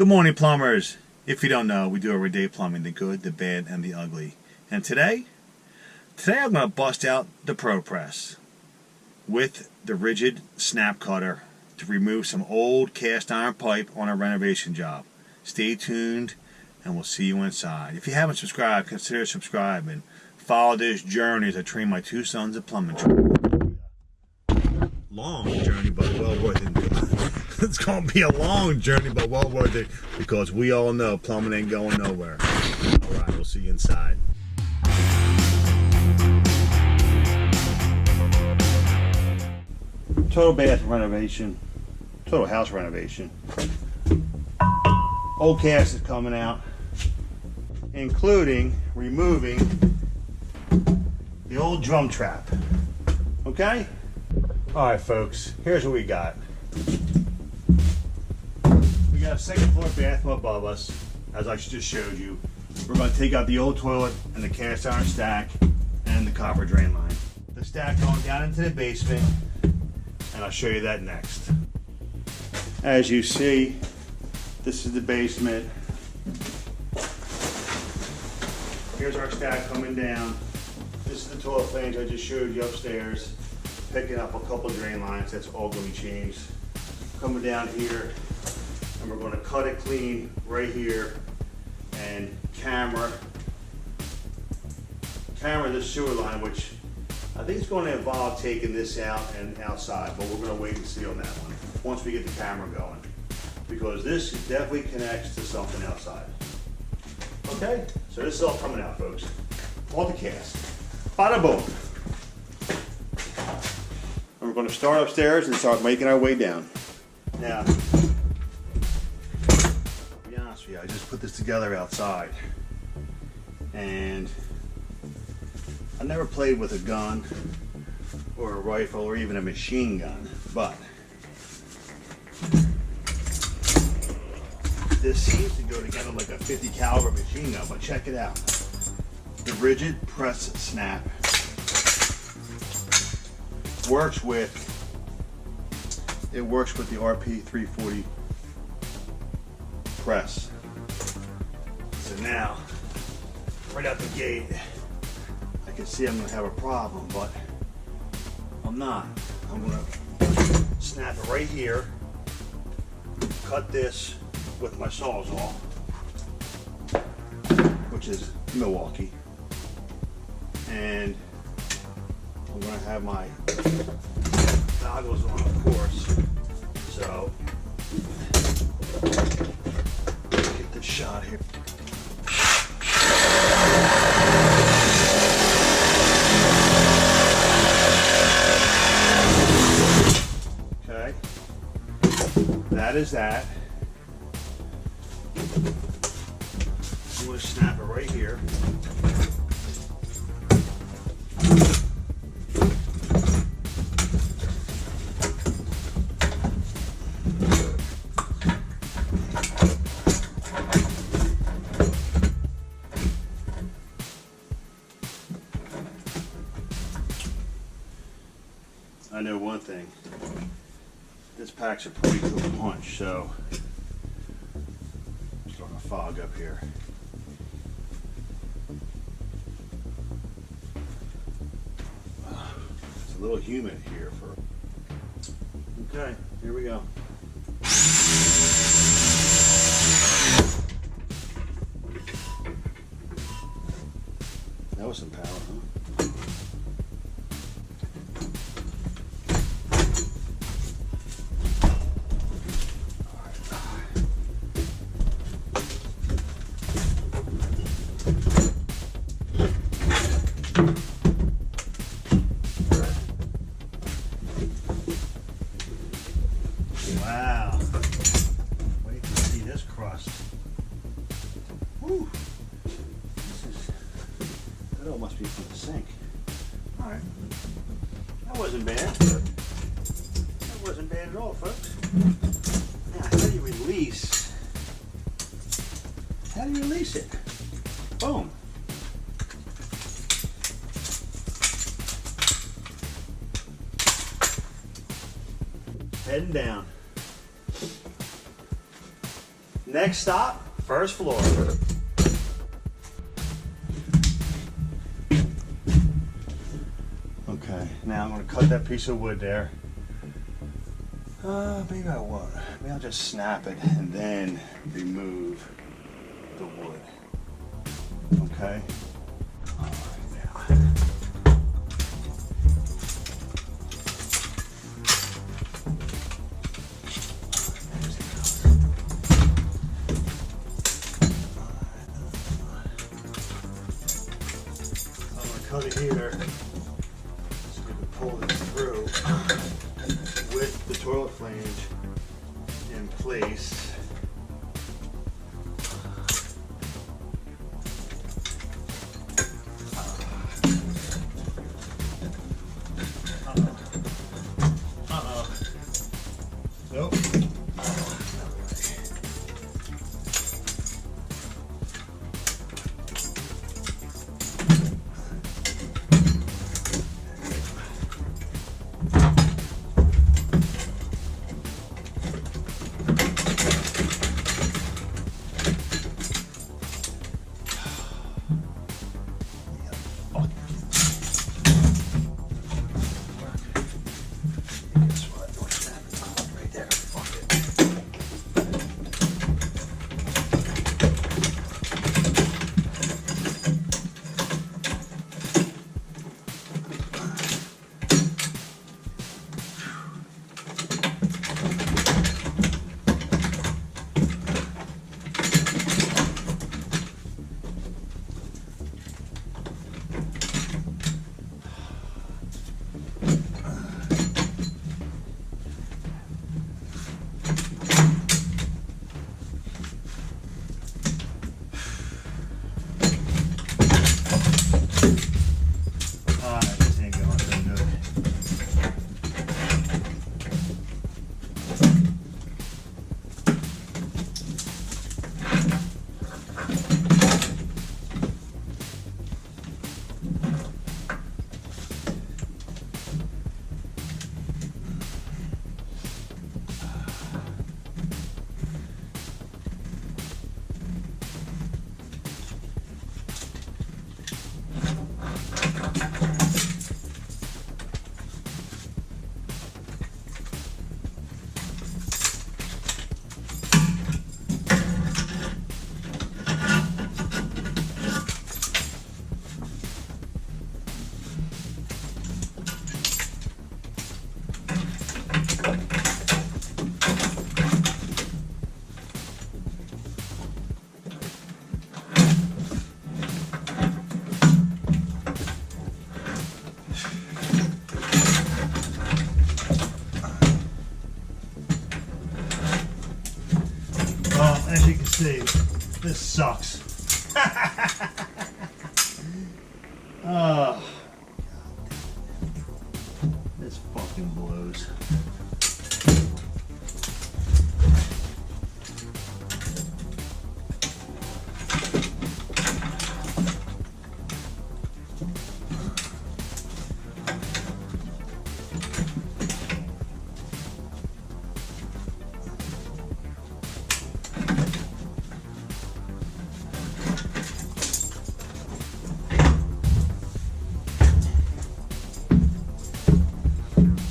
Good morning, plumbers. If you don't know, we do everyday plumbing, the good, the bad, and the ugly. And today I'm going to bust out the Pro Press with the rigid snap cutter to remove some old cast iron pipe on a renovation job. Stay tuned and we'll see you inside. If you haven't subscribed, consider subscribing. Follow this journey as I train my two sons at plumbing. Long journey, but well worth it. It's going to be a long journey, but well worth it, because we all know plumbing ain't going nowhere. All right, we'll see you inside. Total bath renovation, total house renovation. Old cast is coming out, including removing the old drum trap. Okay? All right, folks, here's what we got. We got a second floor bathroom above us, as I just showed you. We're going to take out the old toilet and the cast iron stack and the copper drain line. The stack going down into the basement, and I'll show you that next. As you see, this is the basement. Here's our stack coming down. This is the toilet flange I just showed you upstairs. Picking up a couple drain lines, that's all going to be changed. Coming down here, and we're going to cut it clean right here and camera this sewer line, which I think it's going to involve taking this out and outside, but we're going to wait and see on that one once we get the camera going, because this definitely connects to something outside. Okay, so this is all coming out, folks. All the cast. Bada boom. And we're going to start upstairs and start making our way down. Now, to be honest with you, I just put this together outside, and I never played with a gun or a rifle or even a machine gun, but this seems to go together like a 50 caliber machine gun. But check it out. The rigid press snap works with the RP 340 press. So now, right out the gate, I can see I'm going to have a problem, but I'm not. I'm going to snap it right here, cut this with my Sawzall, which is Milwaukee, and I'm going to have my goggles on, of course, so get this shot here. Okay, that is that. I'm going to snap it right here. I know one thing, this packs a pretty cool punch, so I'm starting to fog up here. It's a little humid here okay, here we go. That was some power, huh? Wow. Wait to see this crust. Whew. That all must be from the sink. Alright. That wasn't bad. That wasn't bad at all, folks. Now, how do you release? How do you release it? Boom. Heading down. Next stop, first floor. Okay, now I'm going to cut that piece of wood there. Maybe I won't. Maybe I'll just snap it and then remove the wood. Okay. All right, now. I'm going to cut it here so we can pull this through with the toilet flange in place. Nope. As you can see, this sucks. Oh, this fucking blows.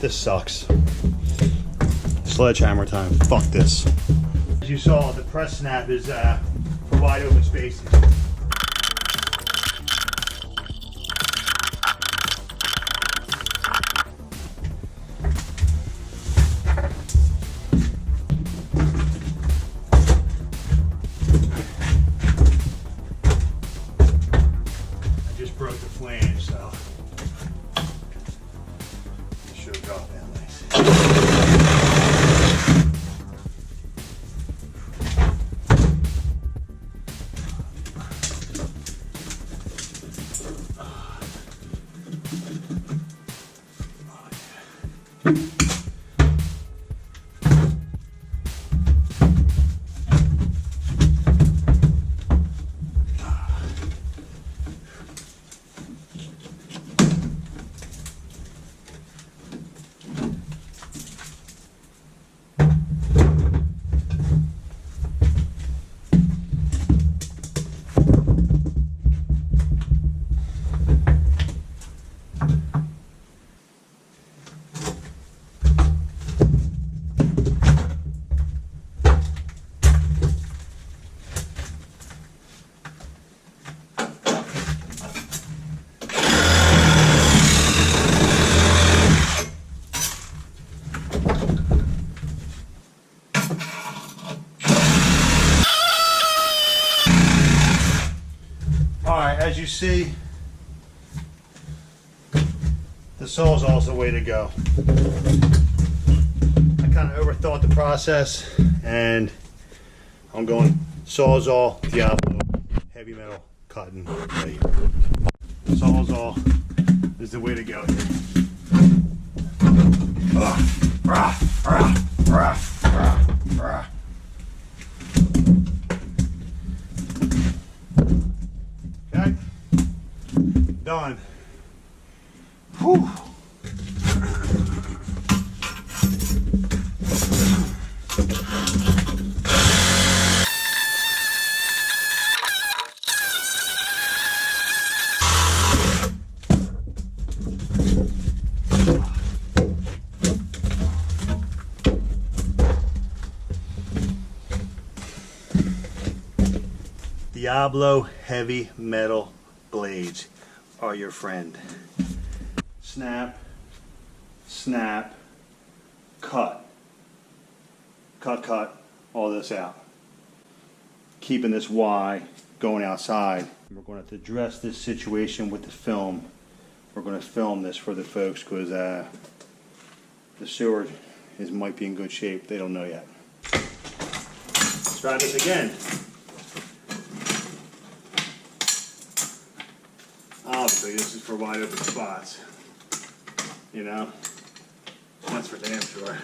This sucks. Sledgehammer time. Fuck this. As you saw, the press snap is for wide open spaces. I just broke the flange, so should drop down nice. as you see, the Sawzall is the way to go. I kind of overthought the process, and I'm going Sawzall, Diablo, heavy metal cutting. Sawzall is the way to go here. Okay, done. Whew. Diablo heavy metal blades are your friend. Snap, snap, cut, cut all this out. Keeping this Y going outside. We're going to have to address this situation with the film. We're going to film this for the folks because the sewer might be in good shape. They don't know yet. Let's try this again. Obviously, this is for wide open spots. You know, that's for damn sure.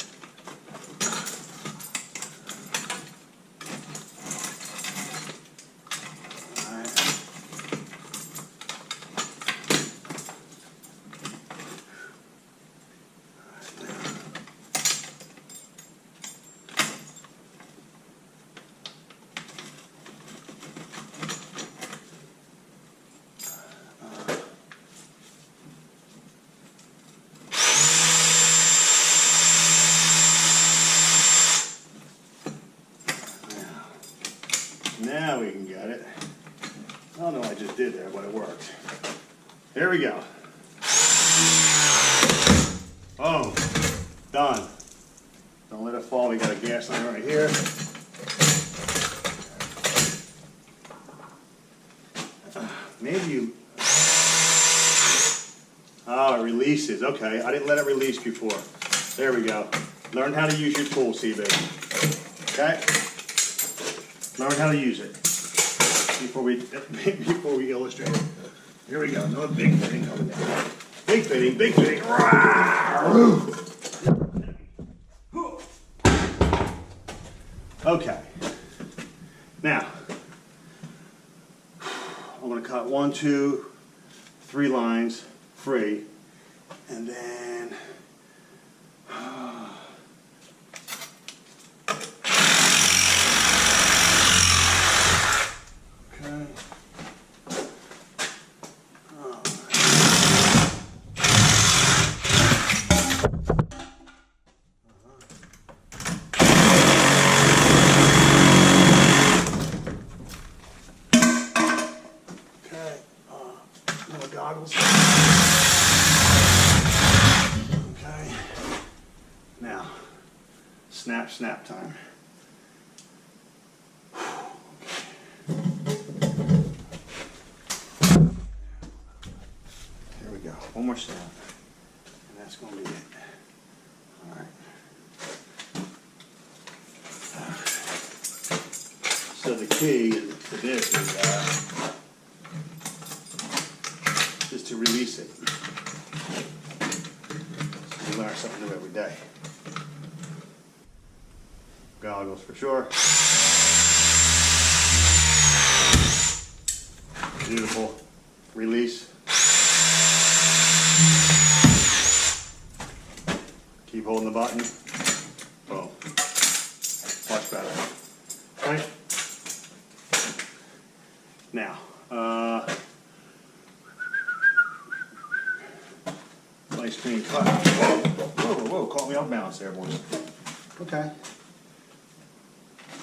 Now we can get it. I don't know what I just did there, but it worked. Here we go. Boom. Done. Don't let it fall. We got a gas line right here. Maybe you... Oh, it releases. Okay, I didn't let it release before. There we go. Learn how to use your tool, CB. Okay? Learn how to use it before we illustrate it. Here we go. Another big fitting coming down. Big fitting, big fitting. Okay. Now, I'm going to cut 1, 2, 3 lines free, and then goggles. Okay. Now, snap time. Here we go. One more snap, and that's going to be it. All right. So the key to this is to release it. You learn something new every day. Goggles for sure. Beautiful. Release. Keep holding the button. Boom. Much better. Okay. Now, nice clean cut. Whoa, caught me off balance there, boys. Okay.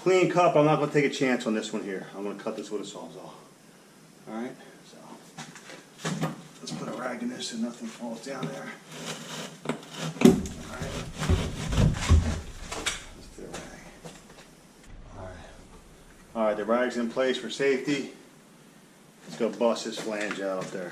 Clean cut, but I'm not going to take a chance on this one here. I'm going to cut this with a Sawzall. Alright, so let's put a rag in this so nothing falls down there. Alright. Let's do a rag. Alright. Alright, the rag's in place for safety. Let's go bust this flange out up there.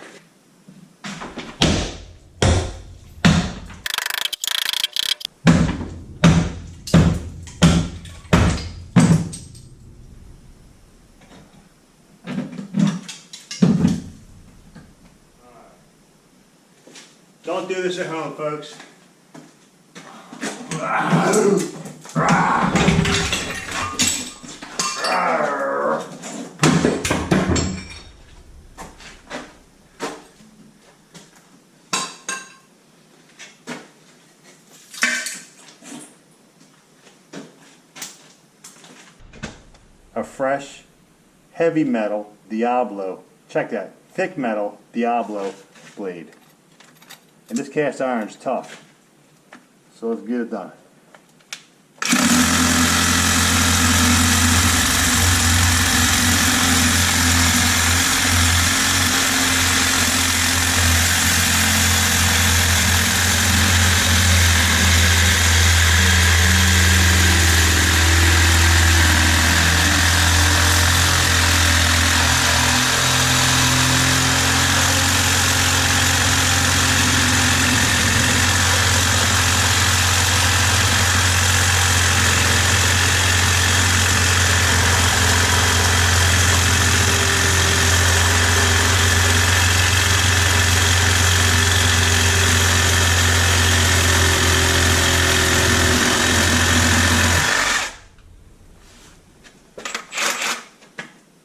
Don't do this at home, folks. A fresh, heavy metal Diablo, check that, thick metal Diablo blade. And this cast iron is tough, so let's get it done.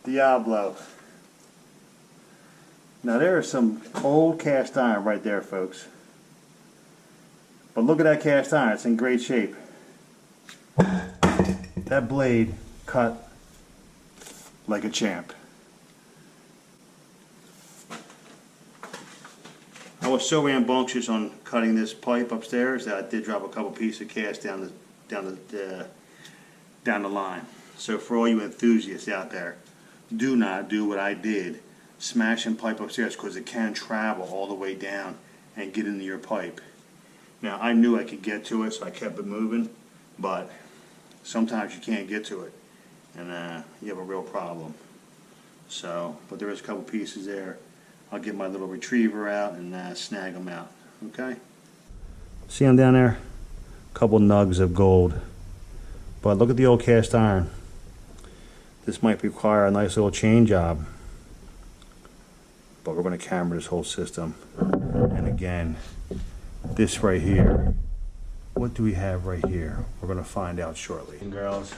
Diablo. Now there is some old cast iron right there, folks. But look at that cast iron, it's in great shape. That blade cut like a champ. I was so rambunctious on cutting this pipe upstairs that I did drop a couple pieces of cast down the line. So for all you enthusiasts out there, do not do what I did, smashing pipe upstairs, because it can travel all the way down and get into your pipe. Now I knew I could get to it, so I kept it moving, but sometimes you can't get to it, and you have a real problem. So, but there is a couple pieces there. I'll get my little retriever out and snag them out. Okay. See them down there? A couple nugs of gold. But look at the old cast iron. This might require a nice little chain job, but we're going to camera this whole system. And again, this right here, what do we have right here? We're going to find out shortly. And girls,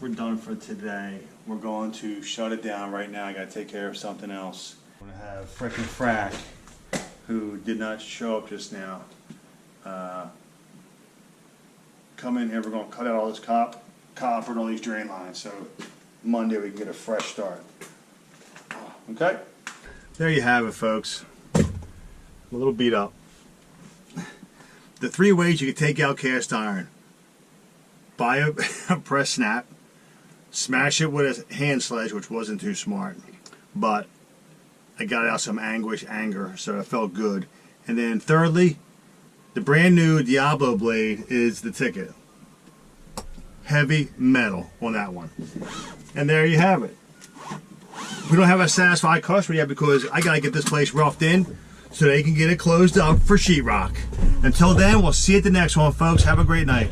we're done for today. We're going to shut it down right now. I got to take care of something else. I'm going to have frickin' Frack, who did not show up just now, come in here. We're going to cut out all this copper and all these drain lines, so Monday we can get a fresh start. Okay? There you have it, folks. A little beat up. The 3 ways you can take out cast iron. Buy a press snap, smash it with a hand sledge, which wasn't too smart, but I got out some anger, so it felt good. And then thirdly, the brand new Diablo blade is the ticket. Heavy metal on that one. And there you have it. We don't have a satisfied customer yet because I gotta get this place roughed in so they can get it closed up for sheetrock. Until then, we'll see you at the next one, folks. Have a great night.